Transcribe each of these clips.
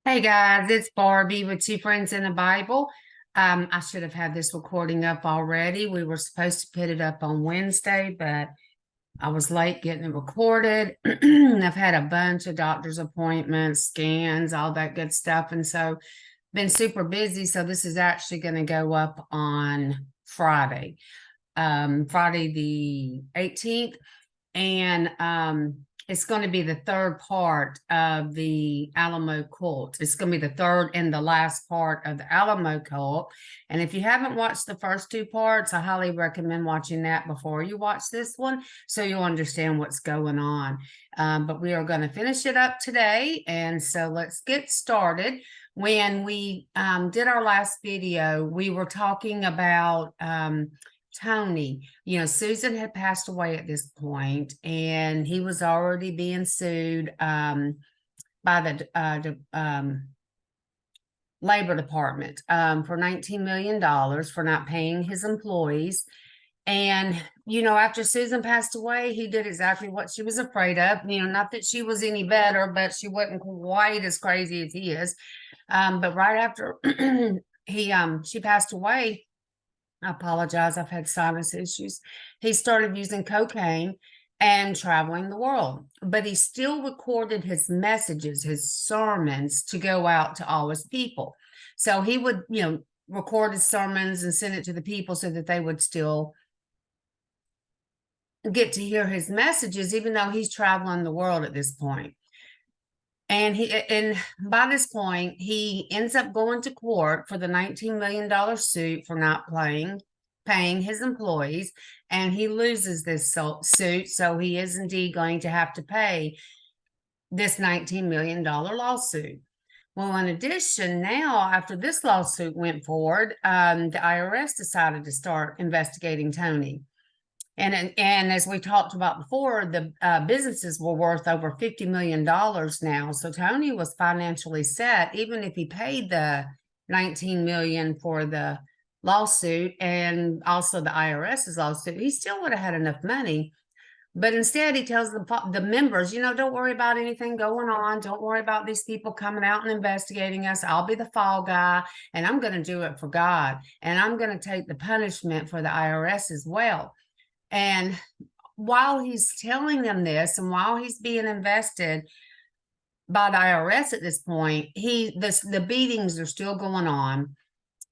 Hey guys, it's Barbie with Two Friends in the Bible. I should have had this recording up already. We were supposed to put it up on Wednesday, but I was late getting it recorded. I've had a bunch of doctor's appointments, scans, all that good stuff. And so been super busy. So this is actually going to go up on Friday, Friday the 18th. And it's going to be the third part of the Alamo cult. It's going to be the third and the last part of the Alamo cult. And if you haven't watched the first two parts, I highly recommend watching that before you watch this one so you'll understand what's going on. But we are going to finish it up today. And so let's get started. When we did our last video, we were talking about Tony. Susan had passed away at this point, and he was already being sued by the Labor Department for $19 million for not paying his employees. And, after Susan passed away, he did exactly what she was afraid of. Not that she was any better, but she wasn't quite as crazy as he is. But right after she passed away, I apologize, I've had sinus issues. He started using cocaine and traveling the world, but he still recorded his messages, his sermons to go out to all his people. So he would, record his sermons and send it to the people so that they would still get to hear his messages, even though he's traveling the world at this point. And by this point, he ends up going to court for the $19 million suit for not paying his employees, and he loses this suit. So he is indeed going to have to pay this $19 million lawsuit. Well, in addition, now after this lawsuit went forward, the IRS decided to start investigating Tony. And as we talked about before, the businesses were worth over $50 million now. So Tony was financially set, even if he paid the $19 million for the lawsuit and also the IRS's lawsuit, he still would have had enough money. But instead, he tells the members, don't worry about anything going on. Don't worry about these people coming out and investigating us. I'll be the fall guy, and I'm going to do it for God. And I'm going to take the punishment for the IRS as well. And while he's telling them this, and while he's being invested by the IRS at this point, the beatings are still going on,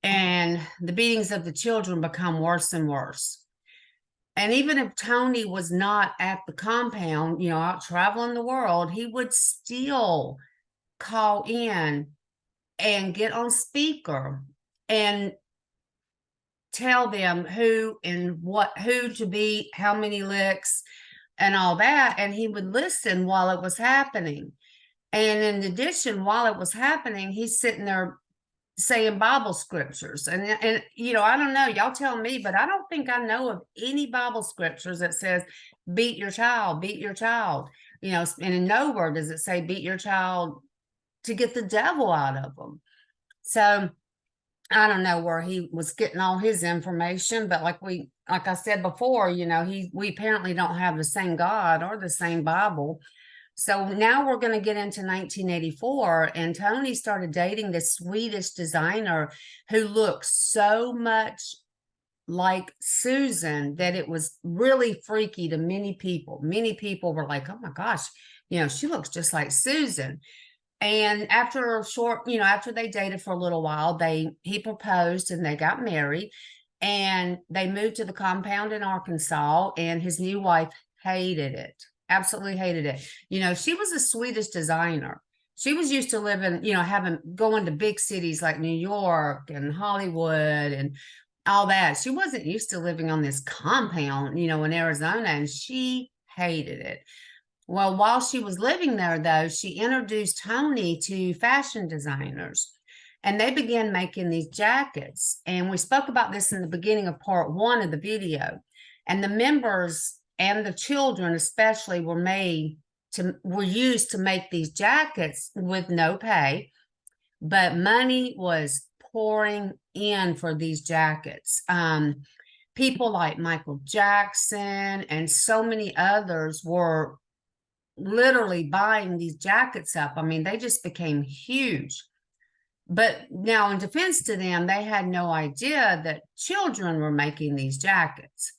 and the beatings of the children become worse and worse. And even if Tony was not at the compound, out traveling the world, he would still call in and get on speaker and tell them who to beat, how many licks, and all that. And he would listen while it was happening. And in addition, while it was happening, he's sitting there saying Bible scriptures. And I don't know, y'all tell me, but I don't think I know of any Bible scriptures that says beat your child. And in nowhere does it say beat your child to get the devil out of them. So I don't know where he was getting all his information, but like I said before, we apparently don't have the same God or the same Bible. So now we're going to get into 1984, and Tony started dating this Swedish designer who looked so much like Susan that it was really freaky to many people. Many people were like, oh my gosh, she looks just like Susan. And after after they dated for a little while, he proposed and they got married, and they moved to the compound in Arkansas, and his new wife hated it, absolutely hated it. She was a Swedish designer. She was used to living, going to big cities like New York and Hollywood and all that. She wasn't used to living on this compound, in Arizona, and she hated it. Well, while she was living there, though, she introduced Tony to fashion designers, and they began making these jackets. And we spoke about this in the beginning of part 1 of the video. And the members and the children especially were used to make these jackets with no pay, but money was pouring in for these jackets. People like Michael Jackson and so many others were literally buying these jackets up. I mean, they just became huge. But now, in defense to them, they had no idea that children were making these jackets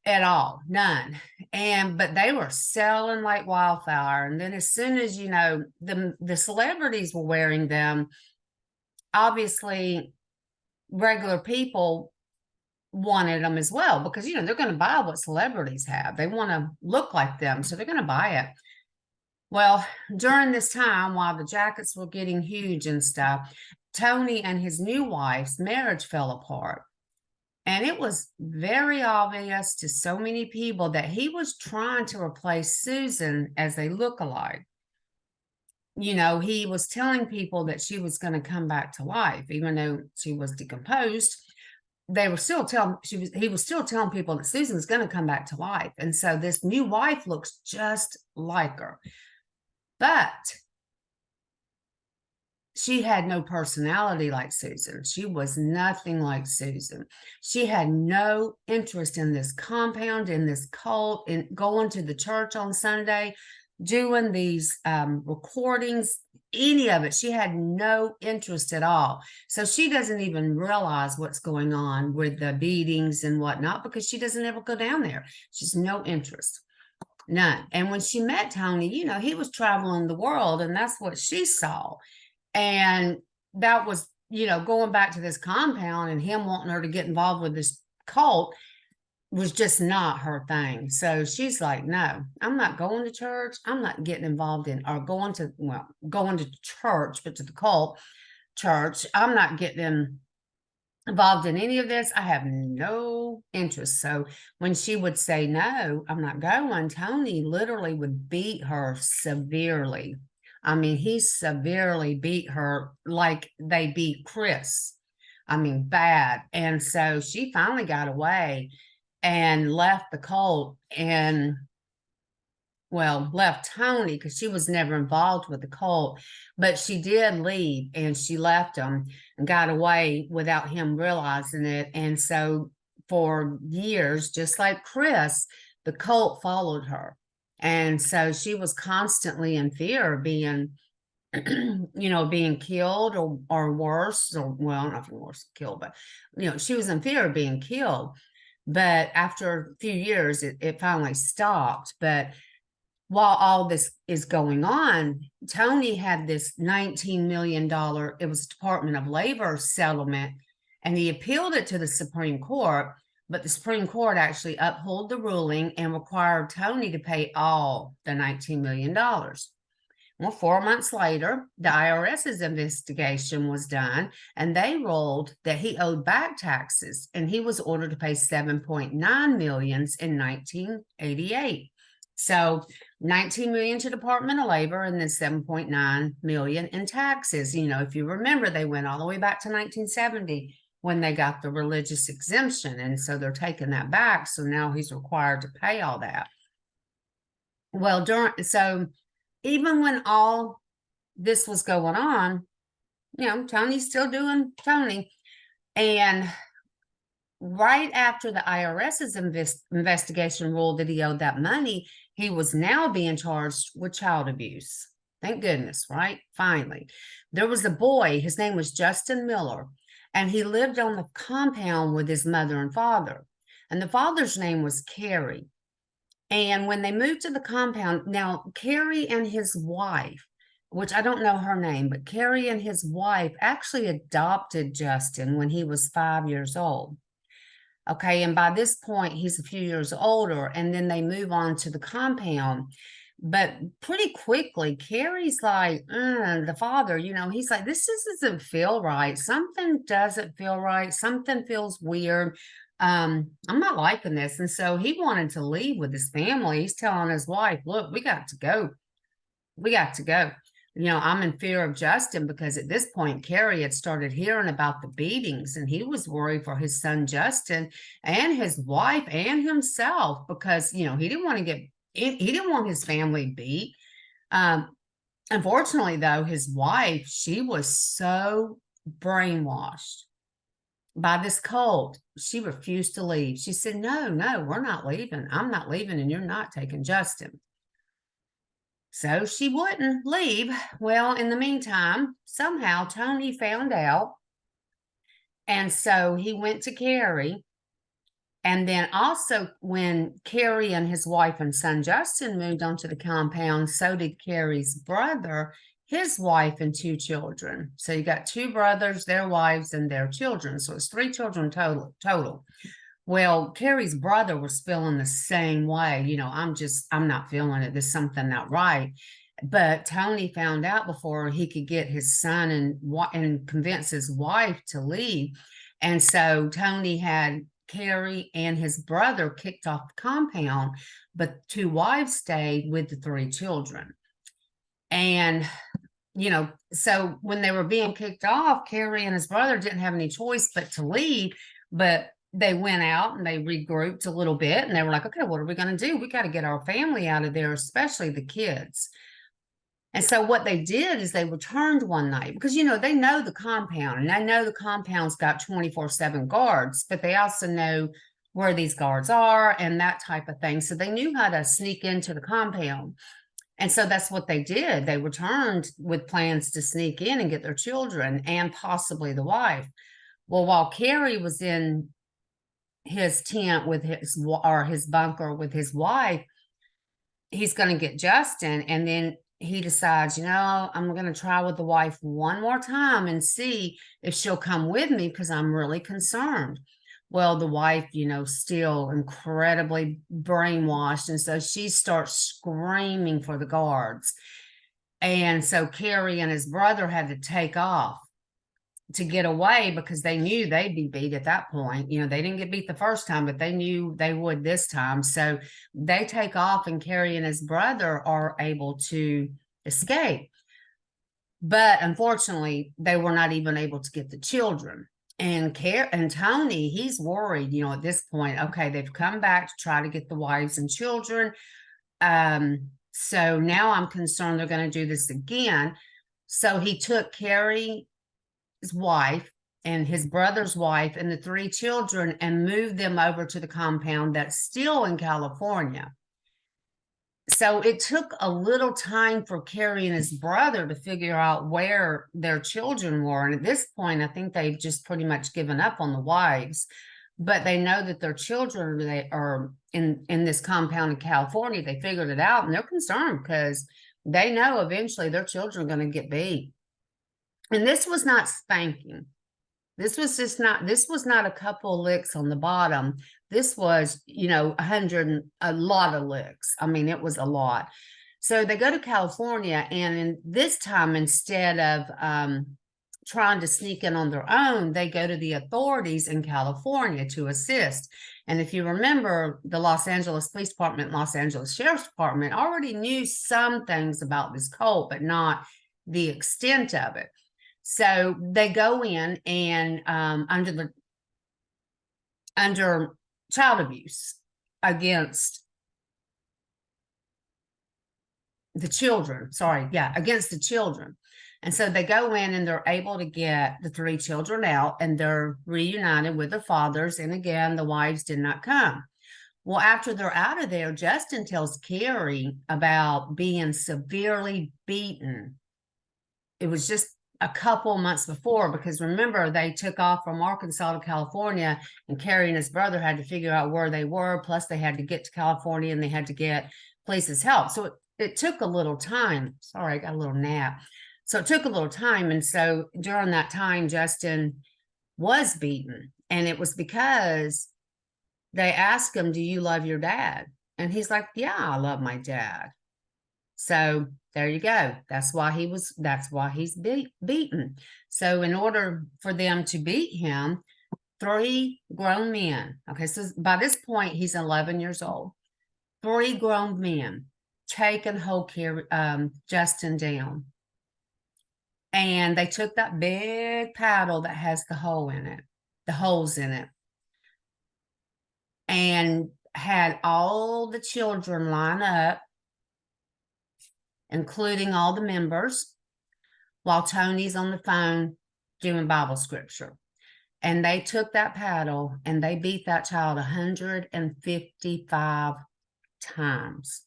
at all, none. But they were selling like wildfire. And then as soon as, the celebrities were wearing them, obviously regular people wanted them as well, because they're going to buy what celebrities have. They want to look like them, so they're going to buy it. Well, during this time, while the jackets were getting huge and stuff, Tony and his new wife's marriage fell apart. And it was very obvious to so many people that he was trying to replace Susan as a look-alike. He was telling people that she was going to come back to life, even though she was decomposed. He was still telling people that Susan's going to come back to life. And so this new wife looks just like her. But she had no personality like Susan. She was nothing like Susan. She had no interest in this compound, in this cult, in going to the church on Sunday, doing these recordings, any of it. She had no interest at all. So she doesn't even realize what's going on with the beatings and whatnot, because she doesn't ever go down there. She's no interest. None. And when she met Tony, he was traveling the world, and that's what she saw. And that was, going back to this compound and him wanting her to get involved with this cult was just not her thing. So she's like, no, I'm not going to church. I'm not getting involved in, or going to church, but to the cult church. I'm not getting involved in any of this. I have no interest. So when she would say, no, I'm not going, Tony literally would beat her severely. I mean, he severely beat her like they beat Chris. I mean, bad. And so she finally got away and left the cult, and left Tony, because she was never involved with the cult, but she did leave, and she left him and got away without him realizing it. And so for years, just like Chris, the cult followed her. And so she was constantly in fear of being, being killed or worse, or not worse, killed, but, she was in fear of being killed. But after a few years, it finally stopped. But while all this is going on, Tony had this $19 million, it was Department of Labor settlement, and he appealed it to the Supreme Court, but the Supreme Court actually upheld the ruling and required Tony to pay all the $19 million. Well, 4 months later, the IRS's investigation was done, and they ruled that he owed back taxes, and he was ordered to pay $7.9 million in 1988. So 19 million to Department of Labor, and then 7.9 million in taxes. If you remember, they went all the way back to 1970 when they got the religious exemption. And so they're taking that back. So now he's required to pay all that. Well, so even when all this was going on, Tony's still doing Tony. And right after the IRS's investigation ruled that he owed that money, he was now being charged with child abuse. Thank goodness, right? Finally. There was a boy, his name was Justin Miller, and he lived on the compound with his mother and father. And the father's name was Kerry. And when they moved to the compound, now Kerry and his wife, which I don't know her name, but Kerry and his wife actually adopted Justin when he was 5 years old. Okay, and by this point, he's a few years older, and then they move on to the compound. But pretty quickly, Kerry's like, the father, he's like, this doesn't feel right. Something doesn't feel right. Something feels weird. I'm not liking this. And so he wanted to leave with his family. He's telling his wife, look, we got to go. We got to go. I'm in fear of Justin, because at this point, Kerry had started hearing about the beatings, and he was worried for his son, Justin, and his wife and himself, because, he didn't want his family beat. Unfortunately, though, his wife, she was so brainwashed by this cult, she refused to leave. She said, no, we're not leaving. I'm not leaving, and you're not taking Justin. So she wouldn't leave. Well, in the meantime, somehow Tony found out. And so he went to Carrie. And then also, when Carrie and his wife and son Justin moved onto the compound, so did Carrie's brother, his wife, and two children. So you got two brothers, their wives, and their children. So it's three children total. Well, Carrie's brother was feeling the same way. I'm not feeling it. There's something not right. But Tony found out before he could get his son and convince his wife to leave. And so Tony had Carrie and his brother kicked off the compound, but two wives stayed with the three children. And so when they were being kicked off, Carrie and his brother didn't have any choice but to leave. But they went out and they regrouped a little bit, and they were like, okay, what are we going to do? We got to get our family out of there, especially the kids. And so what they did is they returned one night because, they know the compound, and they know the compound's got 24/7 guards, but they also know where these guards are and that type of thing. So they knew how to sneak into the compound. And so that's what they did. They returned with plans to sneak in and get their children and possibly the wife. Well, while Carrie was in his tent with his bunker with his wife, he's going to get Justin. And then he decides, I'm going to try with the wife one more time and see if she'll come with me because I'm really concerned. Well, the wife, still incredibly brainwashed. And so she starts screaming for the guards. And so Carrie and his brother had to take off to get away because they knew they'd be beat at that point. They didn't get beat the first time, but they knew they would this time. So they take off, and Carrie and his brother are able to escape. But unfortunately, they were not even able to get the children. And Tony, he's worried, at this point, okay, they've come back to try to get the wives and children. So now I'm concerned they're going to do this again. So he took Carrie's wife and his brother's wife and the three children and moved them over to the compound that's still in California. So it took a little time for Carrie and his brother to figure out where their children were. And at this point, I think they've just pretty much given up on the wives, but they know that their children they are in this compound in California. They figured it out, and they're concerned because they know eventually their children are going to get beat. And this was not spanking. This was not a couple licks on the bottom. This was, a lot of licks. I mean, it was a lot. So they go to California, and this time, instead of trying to sneak in on their own, they go to the authorities in California to assist. And if you remember, the Los Angeles Police Department, Los Angeles Sheriff's Department already knew some things about this cult, but not the extent of it. So they go in and under child abuse against the children. Against the children. And so they go in and they're able to get the three children out, and they're reunited with their fathers. And again, the wives did not come. Well, after they're out of there, Justin tells Carrie about being severely beaten. It was just a couple months before, because remember, they took off from Arkansas to California, and Carrie and his brother had to figure out where they were. Plus they had to get to California, and they had to get places help. So it took a little time. Sorry, I got a little nap. So it took a little time. And so during that time, Justin was beaten. And it was because they asked him, do you love your dad? And he's like, yeah, I love my dad. So there you go. That's why he's beaten. So in order for them to beat him, three grown men. Okay. So by this point, he's 11 years old. Three grown men take and hold Justin down. And they took that big paddle that has the holes in it, and had all the children line up, including all the members, while Tony's on the phone doing Bible scripture. And they took that paddle and they beat that child 155 times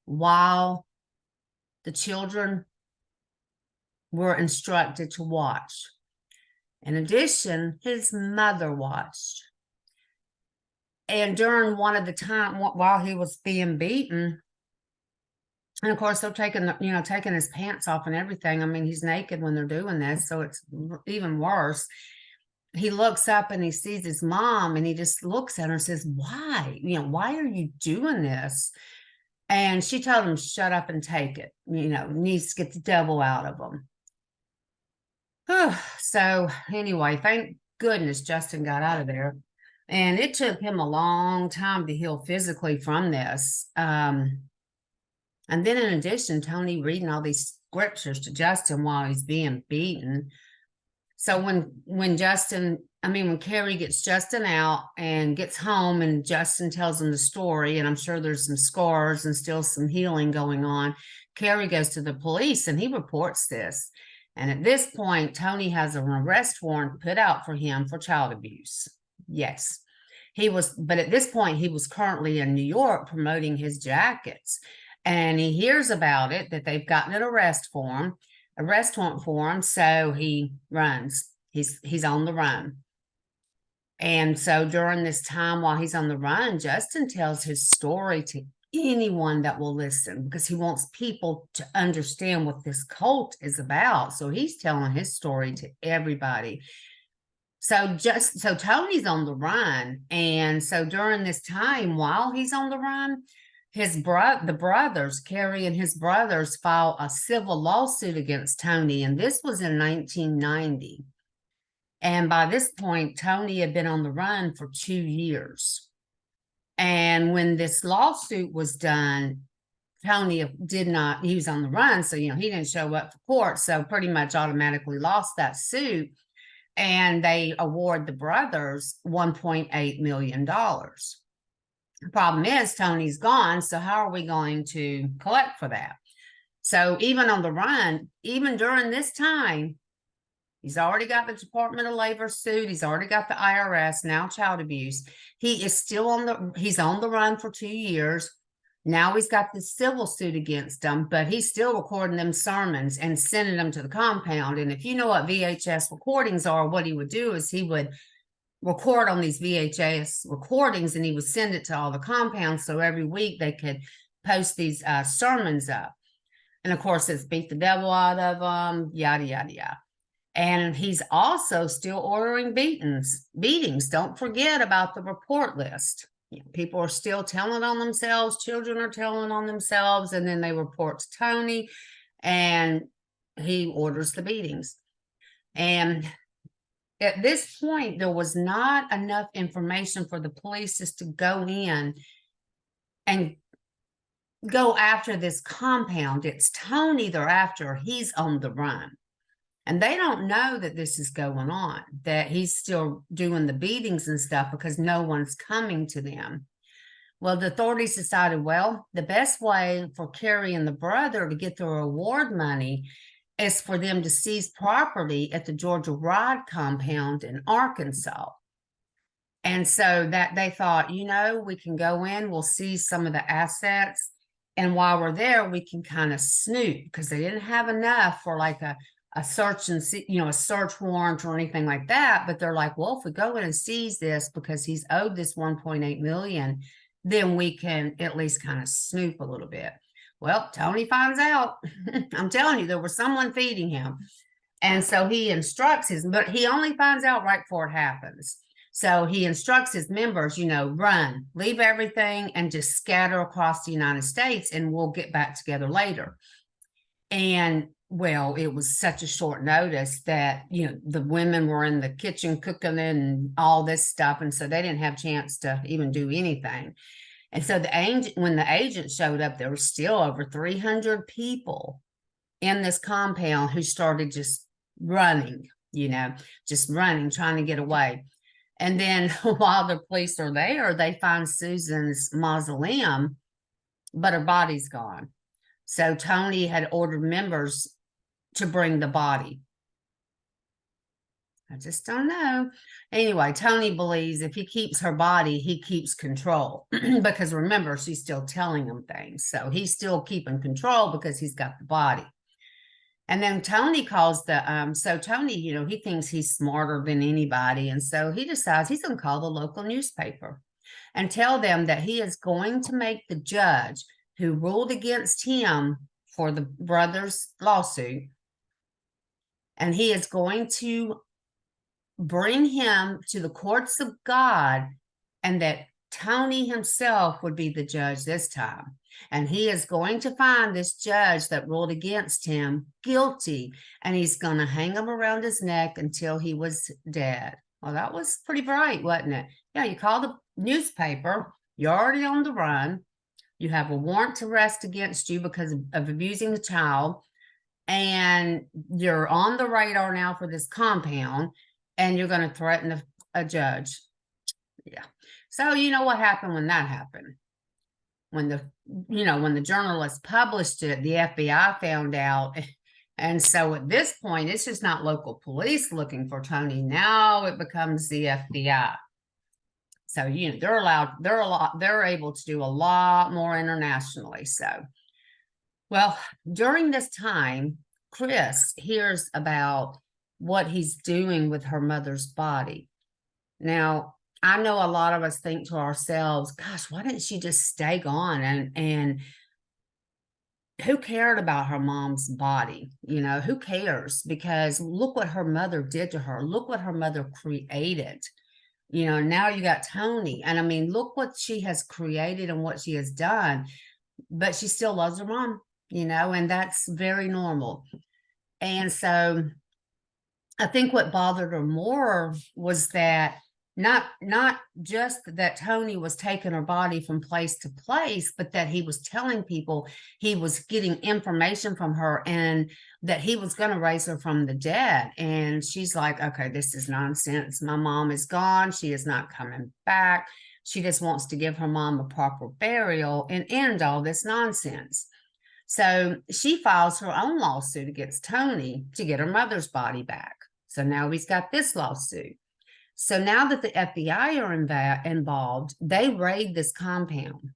while the children were instructed to watch. In addition, his mother watched. And during one of the time while he was being beaten, and of course they're taking his pants off and everything. I mean, he's naked when they're doing this, so it's even worse. He looks up and he sees his mom, and he just looks at her and says, "Why? Why are you doing this?" And she told him, "Shut up and take it. Needs to get the devil out of him." So anyway, thank goodness Justin got out of there. And it took him a long time to heal physically from this. And then in addition, Tony reading all these scriptures to Justin while he's being beaten. So when Carrie gets Justin out and gets home, and Justin tells him the story, and I'm sure there's some scars and still some healing going on, Carrie goes to the police and he reports this. And at this point, Tony has an arrest warrant put out for him for child abuse. Yes, but at this point, he was currently in New York promoting his jackets. And he hears about it, that they've gotten an arrest warrant for him. So he runs. He's on the run. And so during this time while he's on the run, Justin tells his story to anyone that will listen, because he wants people to understand what this cult is about. So he's telling his story to everybody. So Tony's on the run. And so during this time while he's on the run, the brothers, Carrie and his brothers, file a civil lawsuit against Tony. And this was in 1990. And by this point, Tony had been on the run for 2 years. And when this lawsuit was done, Tony he was on the run. So, he didn't show up for court. So pretty much automatically lost that suit. And they award the brothers $1.8 million. The problem is Tony's gone. So how are we going to collect for that? So even on the run, even during this time, he's already got the Department of Labor suit. He's already got the IRS, now child abuse. He is still he's on the run for 2 years. Now he's got the civil suit against him, but he's still recording them sermons and sending them to the compound. And if you know what VHS recordings are, what he would do is he would record on these VHS recordings, and he would send it to all the compounds. So every week they could post these sermons up. And of course, it's beat the devil out of them, yada, yada, yada. And he's also still ordering beatings. Don't forget about the report list. People are still telling on themselves. Children are telling on themselves. And then they report to Tony, and he orders the beatings. And at this point, there was not enough information for the police just to go in and go after this compound. It's Tony they're after. He's on the run. And they don't know that this is going on, that he's still doing the beatings and stuff, because no one's coming to them. Well, the authorities decided, the best way for Carrie and the brother to get their reward money is for them to seize property at the Georgia Rod compound in Arkansas. And so that they thought, we can go in, we'll seize some of the assets. And while we're there, we can kind of snoop, because they didn't have enough for like a search and see, a search warrant or anything like that. But they're like, if we go in and seize this because he's owed this 1.8 million, then we can at least kind of snoop a little bit. Well, Tony finds out. I'm telling you, there was someone feeding him. And so he instructs but he only finds out right before it happens. So he instructs his members, run, leave everything, and just scatter across the United States, and we'll get back together later. And it was such a short notice that, the women were in the kitchen cooking and all this stuff. And so they didn't have a chance to even do anything. And so when the agent showed up, there were still over 300 people in this compound who started just running, trying to get away. And then while the police are there, they find Susan's mausoleum, but her body's gone. So Tony had ordered members to bring the body. I just don't know. Anyway, Tony believes if he keeps her body, he keeps control. Because remember, she's still telling him things. So he's still keeping control because he's got the body. And then Tony calls so Tony, he thinks he's smarter than anybody. And so he decides he's going to call the local newspaper and tell them that he is going to make the judge who ruled against him for the brothers' lawsuit, and he is going to bring him to the courts of God, and that Tony himself would be the judge this time. And he is going to find this judge that ruled against him guilty, and he's going to hang him around his neck until he was dead. Well, that was pretty bright, wasn't it? Yeah, you call the newspaper, you're already on the run, you have a warrant to arrest against you because of abusing the child, and you're on the radar now for this compound, and you're going to threaten a judge. Yeah. So you know what happened when that happened? When the journalist published it, the FBI found out. And so at this point, it's just not local police looking for Tony. Now it becomes the FBI. So, they're able to do a lot more internationally. So, well, during this time, Chris hears about what he's doing with her mother's body. Now, I know a lot of us think to ourselves, gosh, why didn't she just stay gone? And who cared about her mom's body? Who cares? Because look what her mother did to her. Look what her mother created. Now you got Tony. And I mean, look what she has created and what she has done. But she still loves her mom, and that's very normal. And so I think what bothered her more was that not just that Tony was taking her body from place to place, but that he was telling people he was getting information from her and that he was going to raise her from the dead. And she's like, okay, this is nonsense. My mom is gone. She is not coming back. She just wants to give her mom a proper burial and end all this nonsense. So she files her own lawsuit against Tony to get her mother's body back. So now he's got this lawsuit. So now that the FBI are involved, they raid this compound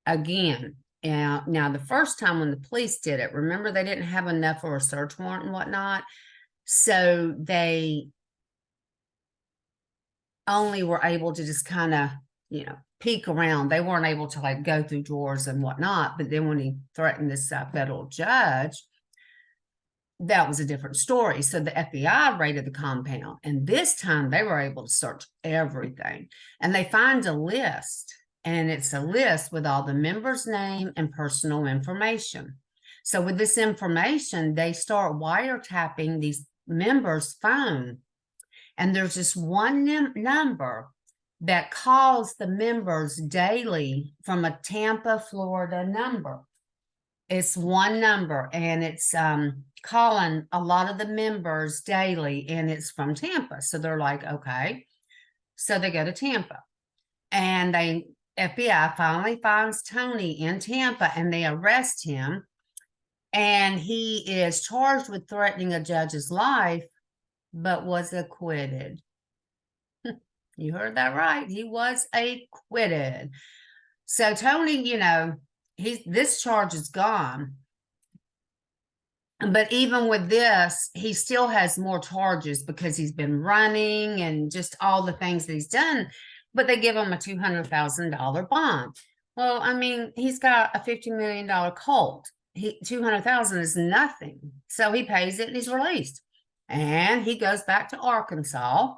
again. Now, the first time when the police did it, remember, they didn't have enough for a search warrant and whatnot. So they only were able to just kind of, peek around. They weren't able to go through drawers and whatnot. But then when he threatened this federal judge, that was a different story. So the FBI raided the compound, and this time they were able to search everything, and they find a list, and it's a list with all the members' name and personal information. So with this information, they start wiretapping these members' phone, and there's just one number that calls the members daily from a Tampa, Florida number. It's one number, and it's calling a lot of the members daily, and it's from Tampa. So they're like, okay. So they go to Tampa, and FBI finally finds Tony in Tampa, and they arrest him, and he is charged with threatening a judge's life, but was acquitted. You heard that right. He was acquitted. So Tony, this charge is gone. But even with this, he still has more charges because he's been running and just all the things that he's done. But they give him a $200,000 bond. Well, I mean, he's got a $50 million cult. $200,000 is nothing. So he pays it and he's released. And he goes back to Arkansas.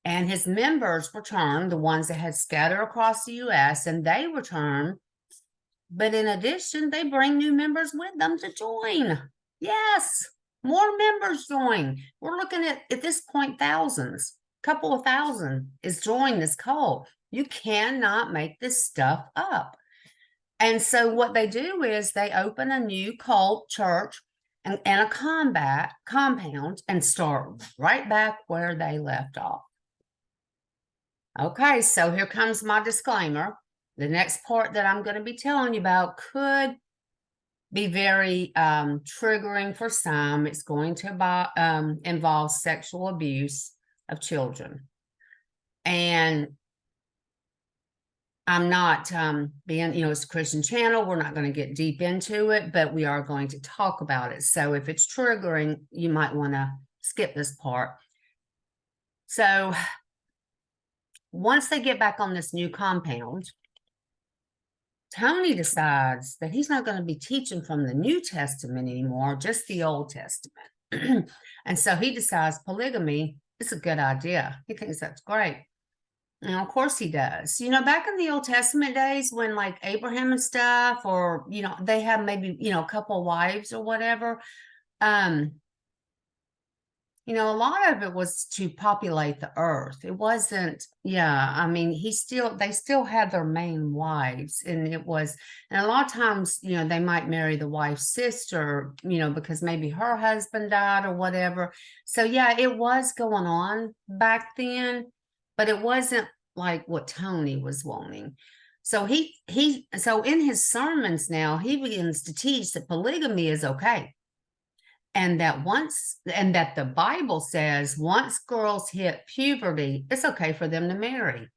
And his members return, the ones that had scattered across the U.S., and they return. But in addition, they bring new members with them to join. Yes, more members join. We're looking at this point, thousands, a couple of thousand is joining this cult. You cannot make this stuff up. And so what they do is they open a new cult church and a compound and start right back where they left off. Okay, so here comes my disclaimer. The next part that I'm going to be telling you about could be very triggering for some. It's going to involve sexual abuse of children. And I'm not being, it's a Christian channel. We're not going to get deep into it, but we are going to talk about it. So if it's triggering, you might want to skip this part. So once they get back on this new compound, Tony decides that he's not going to be teaching from the New Testament anymore, just the Old Testament. And so he decides polygamy is a good idea. He thinks that's great. And of course he does. Back in the Old Testament days when like Abraham and stuff, or, they have maybe, a couple wives or whatever. A lot of it was to populate the earth. It wasn't, I mean, they still had their main wives, and a lot of times, they might marry the wife's sister, because maybe her husband died or whatever. So yeah, it was going on back then, but it wasn't like what Tony was wanting. So so in his sermons now, he begins to teach that polygamy is okay. And that the Bible says once girls hit puberty, it's okay for them to marry.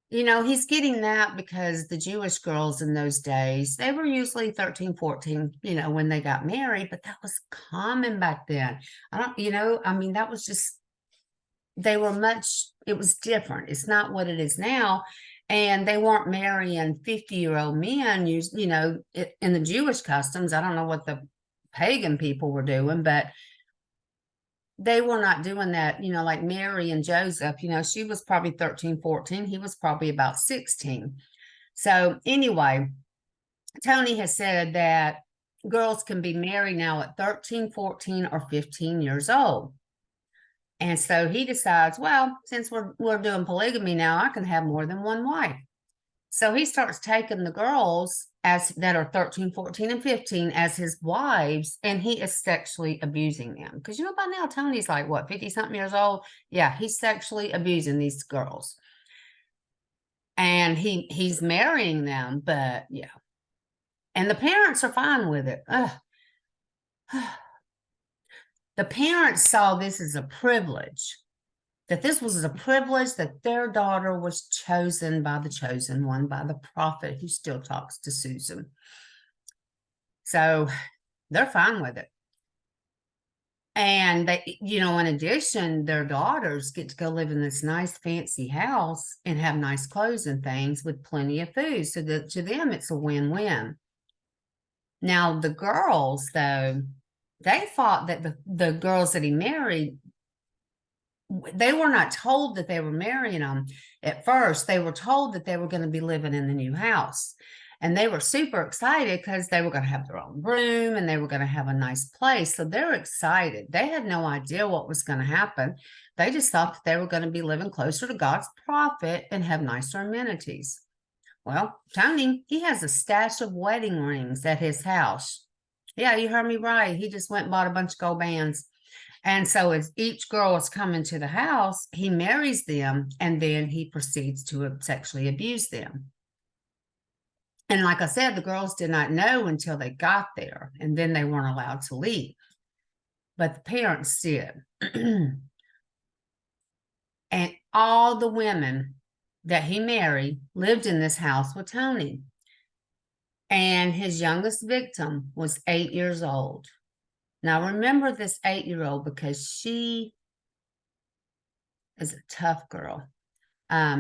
He's getting that because the Jewish girls in those days, they were usually 13, 14, when they got married, but that was common back then. That was just, it was different. It's not what it is now. And they weren't marrying 50-year-old men, in the Jewish customs. I don't know what the pagan people were doing, but they were not doing that, like Mary and Joseph, she was probably 13, 14. He was probably about 16. So anyway, Tony has said that girls can be married now at 13, 14, or 15 years old. And so he decides, well, since we're doing polygamy now, I can have more than one wife. So he starts taking the girls that are 13, 14, and 15 as his wives, and he is sexually abusing them. Because by now, Tony's like, what, 50-something years old? Yeah, he's sexually abusing these girls. And he's marrying them, but yeah. And the parents are fine with it. The parents saw this as a privilege. That this was a privilege, that their daughter was chosen by the chosen one, by the prophet who still talks to Susan. So they're fine with it. And they, in addition, their daughters get to go live in this nice fancy house and have nice clothes and things with plenty of food. So to them, it's a win-win. Now, the girls, though, they thought that the girls that he married, they were not told that they were marrying them at first. They were told that they were going to be living in the new house. And they were super excited because they were going to have their own room and they were going to have a nice place. So they're excited. They had no idea what was going to happen. They just thought that they were going to be living closer to God's prophet and have nicer amenities. Well, Tony, he has a stash of wedding rings at his house. Yeah, you heard me right. He just went and bought a bunch of gold bands. And so as each girl is coming to the house, he marries them, and then he proceeds to sexually abuse them. And like I said, the girls did not know until they got there, and then they weren't allowed to leave. But the parents did. And all the women that he married lived in this house with Tony. And his youngest victim was 8 years old. Now, remember this 8-year-old because she is a tough girl.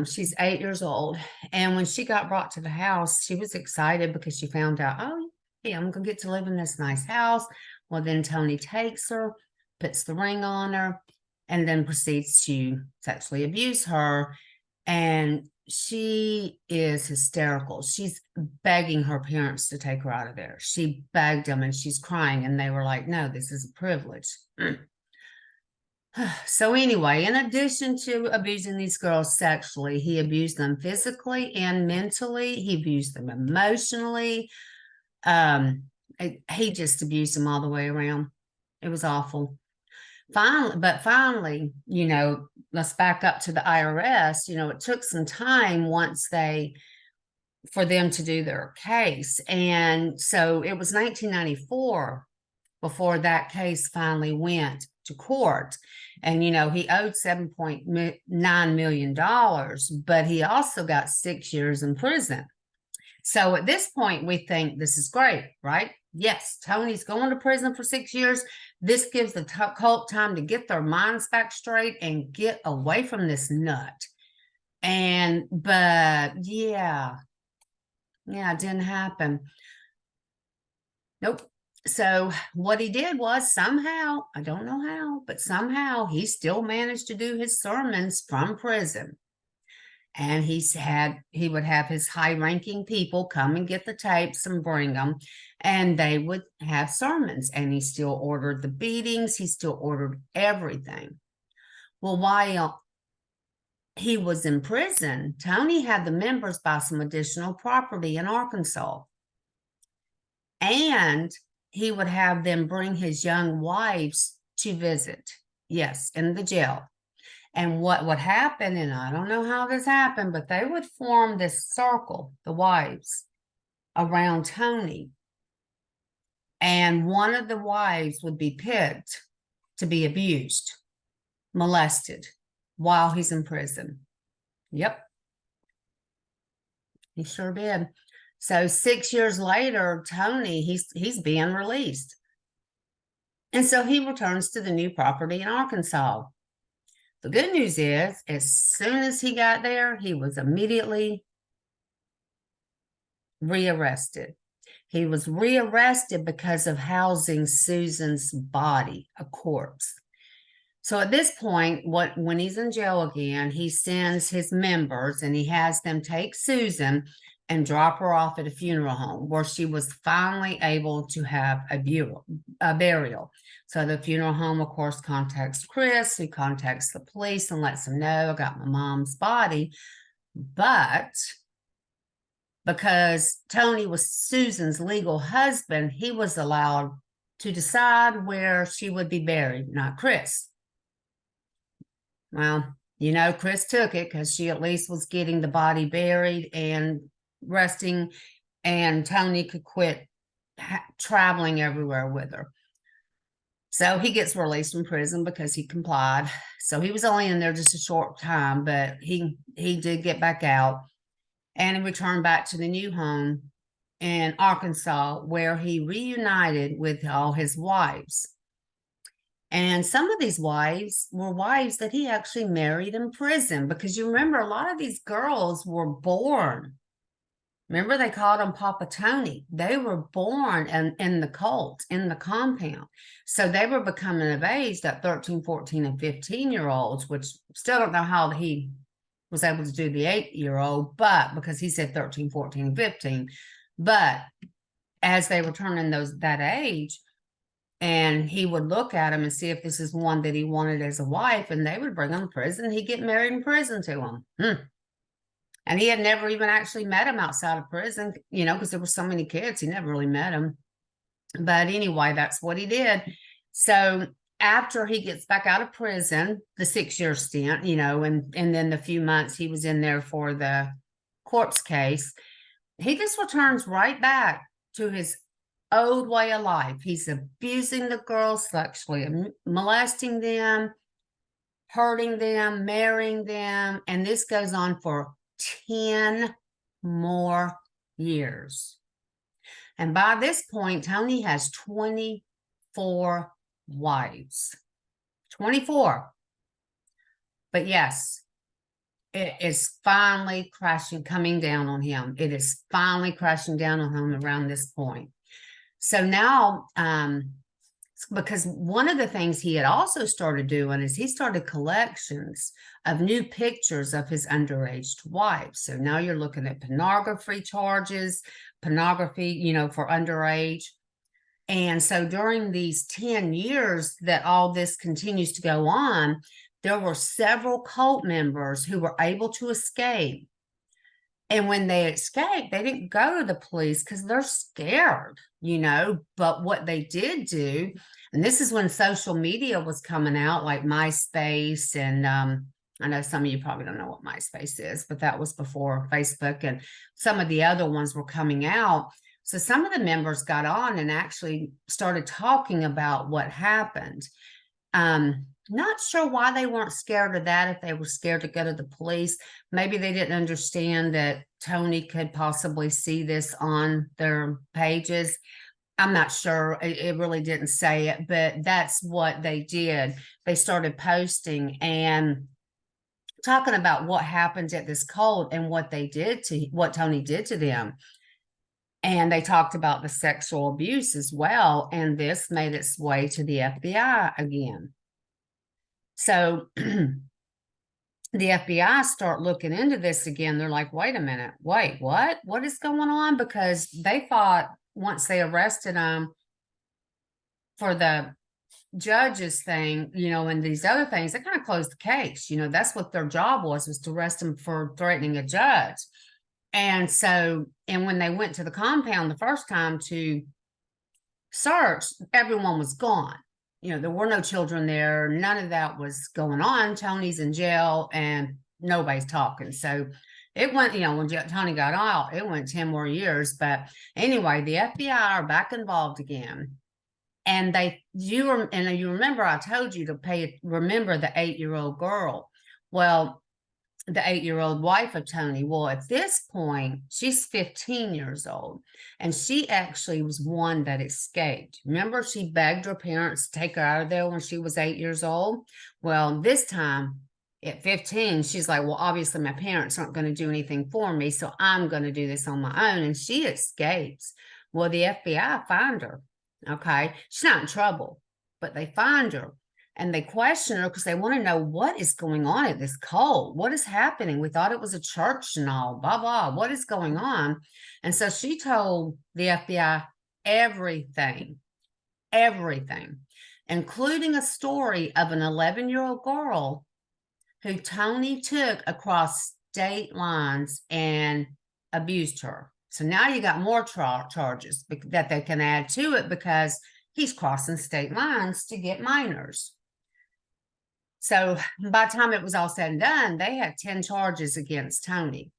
She's 8 years old. And when she got brought to the house, she was excited because she found out, oh, yeah, I'm going to get to live in this nice house. Well, then Tony takes her, puts the ring on her, and then proceeds to sexually abuse her. And she is hysterical. She's begging her parents to take her out of there. She begged them and she's crying, and they were like, no, this is a privilege. So anyway, in addition to abusing these girls sexually, he abused them physically and mentally. He abused them emotionally. He just abused them all the way around. It was awful. Finally, let's back up to the IRS. It took some time once they for them to do their case. And so it was 1994 before that case finally went to court. And, you know, he owed $7.9 million, but he also got 6 years in prison. So at this point, we think this is great, right? Yes, Tony's going to prison for 6 years. This gives the cult time to get their minds back straight and get away from this nut. But yeah, it didn't happen. Nope. So what he did was somehow, I don't know how, but somehow he still managed to do his sermons from prison. And he would have his high-ranking people come and get the tapes and bring them, and they would have sermons. And he still ordered the beatings. He still ordered everything. Well, while he was in prison, Tony had the members buy some additional property in Arkansas. And he would have them bring his young wives to visit. Yes, in the jail. And what would happen, and I don't know how this happened, but they would form this circle, the wives, around Tony. And one of the wives would be picked to be abused, molested while he's in prison. Yep. He sure did. So 6 years later, Tony, he's being released. And so he returns to the new property in Arkansas. The good news is, as soon as he got there, he was immediately rearrested. He was rearrested because of housing Susan's body, a corpse. So at this point, when he's in jail again, he sends his members and he has them take Susan and drop her off at a funeral home where she was finally able to have a burial. So the funeral home, of course, contacts Chris, who contacts the police and lets them know, I got my mom's body. But because Tony was Susan's legal husband, he was allowed to decide where she would be buried, not Chris. Well, you know, Chris took it because she at least was getting the body buried and resting, and Tony could quit traveling everywhere with her. So he gets released from prison because he complied. So he was only in there just a short time, but he did get back out, and he returned back to the new home in Arkansas, where he reunited with all his wives. And some of these wives were wives that he actually married in prison, because you remember a lot of these girls were born. Remember, they called him Papa Tony. They were born in the cult, in the compound. So they were becoming of age, that 13, 14, and 15-year-olds, which still don't know how he was able to do the 8-year-old, but because he said 13, 14, and 15. But as they were turning that age, and he would look at them and see if this is one that he wanted as a wife, and they would bring him to prison. He'd get married in prison to him. And he had never even actually met him outside of prison, you know, because there were so many kids, he never really met him. But anyway, that's what he did. So after he gets back out of prison, the 6-year stint, you know, and then the few months he was in there for the corpse case, he just returns right back to his old way of life. He's abusing the girls, sexually molesting them, hurting them, marrying them, and this goes on for 10 more years. And by this point, Tony has 24 wives. 24. But yes, it is finally coming down on him. It is finally crashing down on him around this point. So now, because one of the things he had also started doing is he started collections of new pictures of his underage wives. So now you're looking at pornography charges, you know, for underage. And so during these 10 years that all this continues to go on, there were several cult members who were able to escape. And when they escaped, they didn't go to the police because they're scared, you know. But what they did do, and this is when social media was coming out, like MySpace and I know some of you probably don't know what MySpace is, but that was before Facebook, and some of the other ones were coming out. So some of the members got on and actually started talking about what happened. Not sure why they weren't scared of that, if they were scared to go to the police. Maybe they didn't understand that Tony could possibly see this on their pages. I'm not sure. It really didn't say it, but that's what they did. They started posting and talking about what happened at this cult and what Tony did to them. And they talked about the sexual abuse as well. And this made its way to the FBI again. So the FBI start looking into this again. They're like, wait a minute, wait, what? What is going on? Because they thought once they arrested him for the judge's thing, and these other things, they kind of closed the case. That's what their job was to arrest him for threatening a judge. And so, and when they went to the compound the first time to search, everyone was gone. There were no children there. None of that was going on. Tony's in jail and nobody's talking. So it went, when Tony got out, it went 10 more years. But anyway, the FBI are back involved again. And you remember I told you to remember the 8-year-old girl. Well, the 8-year-old wife of Tony. Well, at this point, she's 15 years old, and she actually was one that escaped. Remember, she begged her parents to take her out of there when she was 8 years old. Well, this time at 15, she's like, well, obviously my parents aren't going to do anything for me, so I'm going to do this on my own. And she escapes. Well, the FBI find her. Okay. She's not in trouble, but they find her. And they question her because they want to know what is going on at this cult. What is happening? We thought it was a church and all, blah, blah. What is going on? And so she told the FBI everything, including a story of an 11-year-old girl who Tony took across state lines and abused her. So now you got more charges that they can add to it because he's crossing state lines to get minors. So by the time it was all said and done, they had 10 charges against Tony.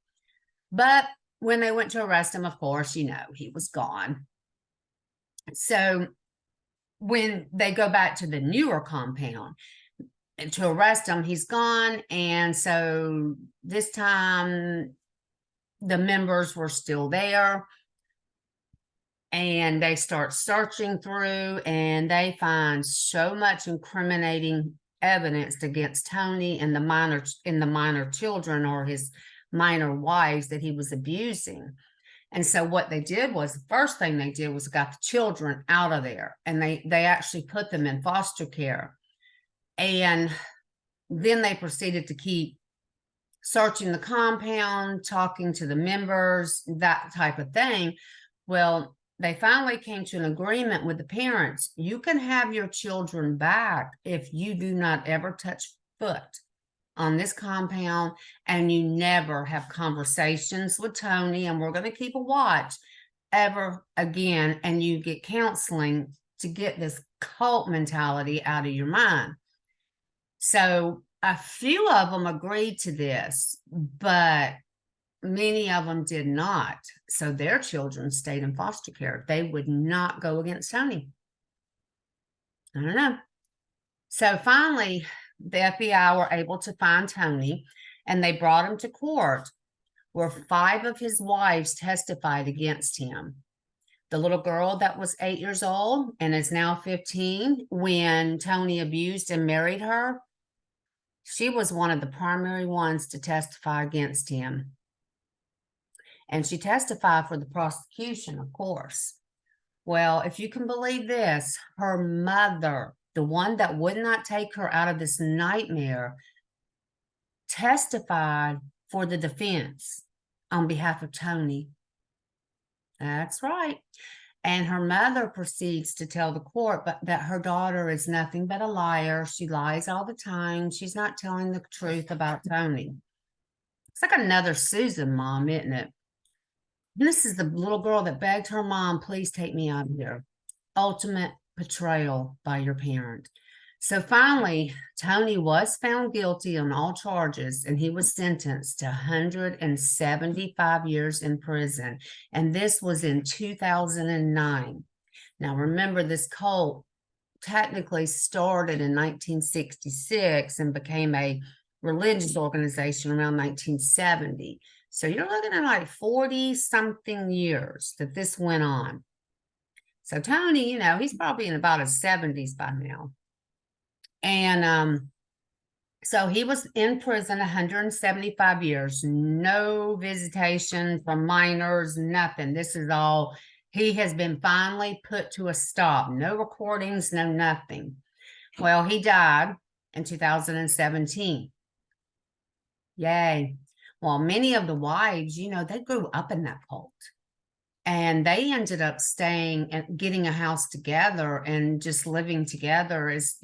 But when they went to arrest him, of course, he was gone. So when they go back to the newer compound to arrest him, he's gone. And so this time the members were still there. And they start searching through and they find so much incriminating evidence against Tony and the minor children or his minor wives that he was abusing. And so what they did was, the first thing they did was got the children out of there, and they actually put them in foster care. And then they proceeded to keep searching the compound, talking to the members, that type of thing. Well, they finally came to an agreement with the parents. You can have your children back if you do not ever touch foot on this compound and you never have conversations with Tony, and we're going to keep a watch ever again, and you get counseling to get this cult mentality out of your mind. So a few of them agreed to this, but many of them did not. So their children stayed in foster care. They would not go against Tony. I don't know. So finally, the FBI were able to find Tony, and they brought him to court where 5 of his wives testified against him. The little girl that was 8 years old and is now 15, when Tony abused and married her, she was one of the primary ones to testify against him. And she testified for the prosecution, of course. Well, if you can believe this, her mother, the one that would not take her out of this nightmare, testified for the defense on behalf of Tony. That's right. And her mother proceeds to tell the court that her daughter is nothing but a liar. She lies all the time. She's not telling the truth about Tony. It's like another Susan mom, isn't it? This is the little girl that begged her mom, please take me out of here. Ultimate betrayal by your parent. So finally, Tony was found guilty on all charges, and he was sentenced to 175 years in prison. And this was in 2009. Now, remember, this cult technically started in 1966 and became a religious organization around 1970. So you're looking at like 40 something years that this went on. So Tony, he's probably in about his 70s by now. And so he was in prison 175 years, no visitation from minors, nothing. This is all, he has been finally put to a stop. No recordings, no nothing. Well, he died in 2017. Yay. Well, many of the wives, they grew up in that cult. And they ended up staying and getting a house together and just living together as,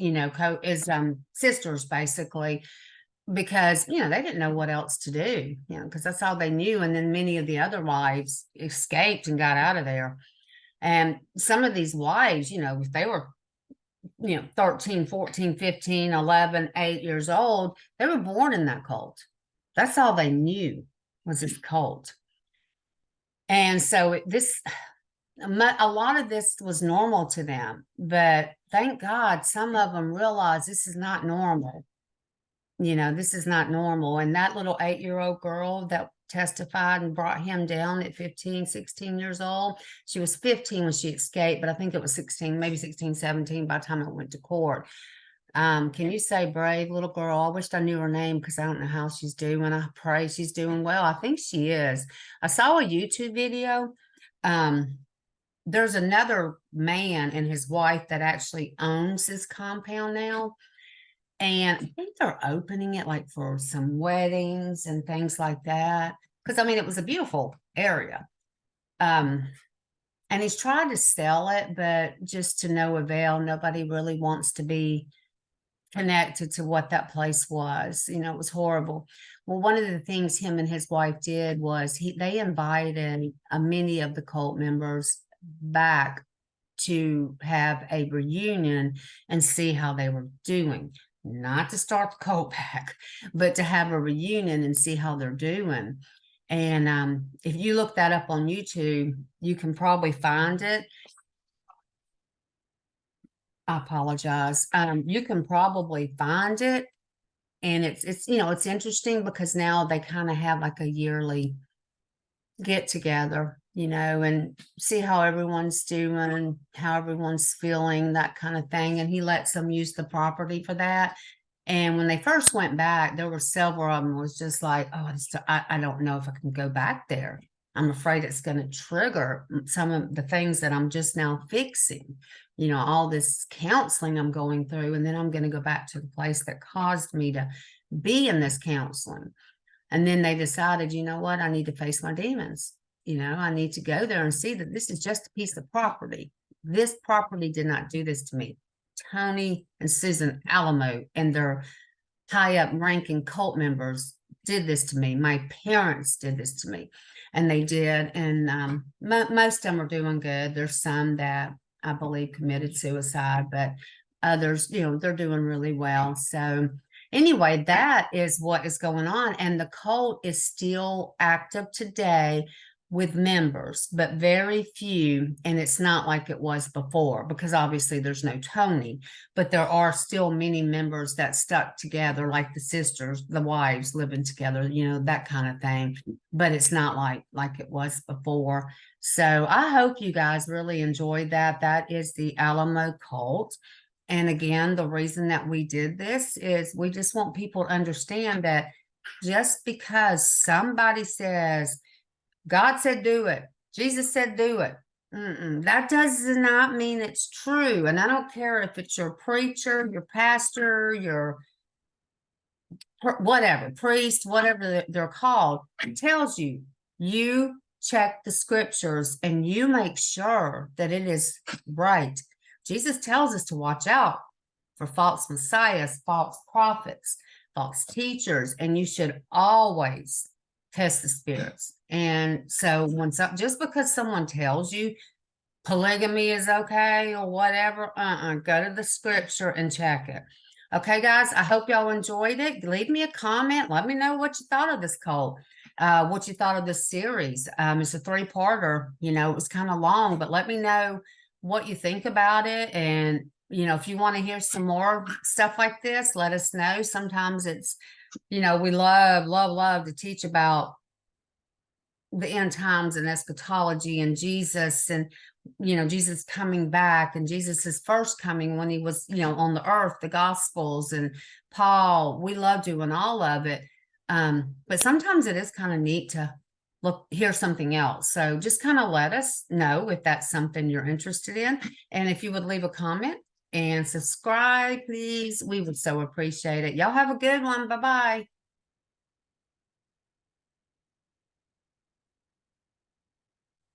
sisters, basically, because, they didn't know what else to do, because that's all they knew. And then many of the other wives escaped and got out of there. And some of these wives, if they were, 13, 14, 15, 11, 8 years old, they were born in that cult. That's all they knew was this cult. And so a lot of this was normal to them, but thank God some of them realized this is not normal. This is not normal. And that little 8-year-old girl that testified and brought him down at 15, 16 years old, she was 15 when she escaped, but I think it was 16, maybe 16, 17 by the time I went to court. Can you say brave little girl? I wished I knew her name because I don't know how she's doing. I pray she's doing well. I think she is. I saw a YouTube video. There's another man and his wife that actually owns this compound now. And I think they're opening it like for some weddings and things like that. Because, it was a beautiful area. And he's tried to sell it, but just to no avail. Nobody really wants to be connected to what that place was. It was horrible. Well, one of the things him and his wife did was they invited many of the cult members back to have a reunion and see how they were doing. Not to start the cult back, but to have a reunion and see how they're doing. And if you look that up on YouTube, you can probably find it. I apologize. You can probably find it. And it's interesting because now they kind of have like a yearly get together, and see how everyone's doing, how everyone's feeling, that kind of thing. And he lets them use the property for that. And when they first went back, there were several of them was just like, oh, I don't know if I can go back there. I'm afraid it's going to trigger some of the things that I'm just now fixing, all this counseling I'm going through. And then I'm going to go back to the place that caused me to be in this counseling. And then they decided, you know what, I need to face my demons. I need to go there and see that this is just a piece of property. This property did not do this to me. Tony and Susan Alamo and their high-up ranking cult members did this to me. My parents did this to me. And they did. And most of them are doing good. There's some that I believe committed suicide, but others, they're doing really well. So anyway, that is what is going on. And the cult is still active today with members, but very few. And it's not like it was before because obviously there's no Tony, but there are still many members that stuck together, like the sisters, the wives living together, that kind of thing. But it's not like it was before. So I hope you guys really enjoyed that. That is the Alamo cult. And again, the reason that we did this is we just want people to understand that just because somebody says, God said do it, Jesus said do it, that does not mean it's true. And I don't care if it's your preacher, your pastor, your whatever, priest, whatever they're called. It tells you, you check the scriptures and you make sure that it is right. Jesus tells us to watch out for false messiahs, false prophets, false teachers, and you should always test the spirits. And so just because someone tells you polygamy is okay or whatever. Go to the scripture and check it. Okay, guys, I hope y'all enjoyed it. Leave me a comment. Let me know what you thought of this cult, what you thought of this series. It's a 3-parter. You know, it was kind of long, but let me know what you think about it. And, you know, if you want to hear some more stuff like this, let us know. Sometimes it's, you know, we love to teach about the end times and eschatology and Jesus, and you know, Jesus coming back and Jesus's first coming when he was, you know, on the earth, the gospels and Paul. We love doing all of it. But sometimes it is kind of neat to hear something else. So just kind of let us know if that's something you're interested in. And if you would leave a comment and subscribe, please, we would so appreciate it. Y'all have a good one. Bye-bye.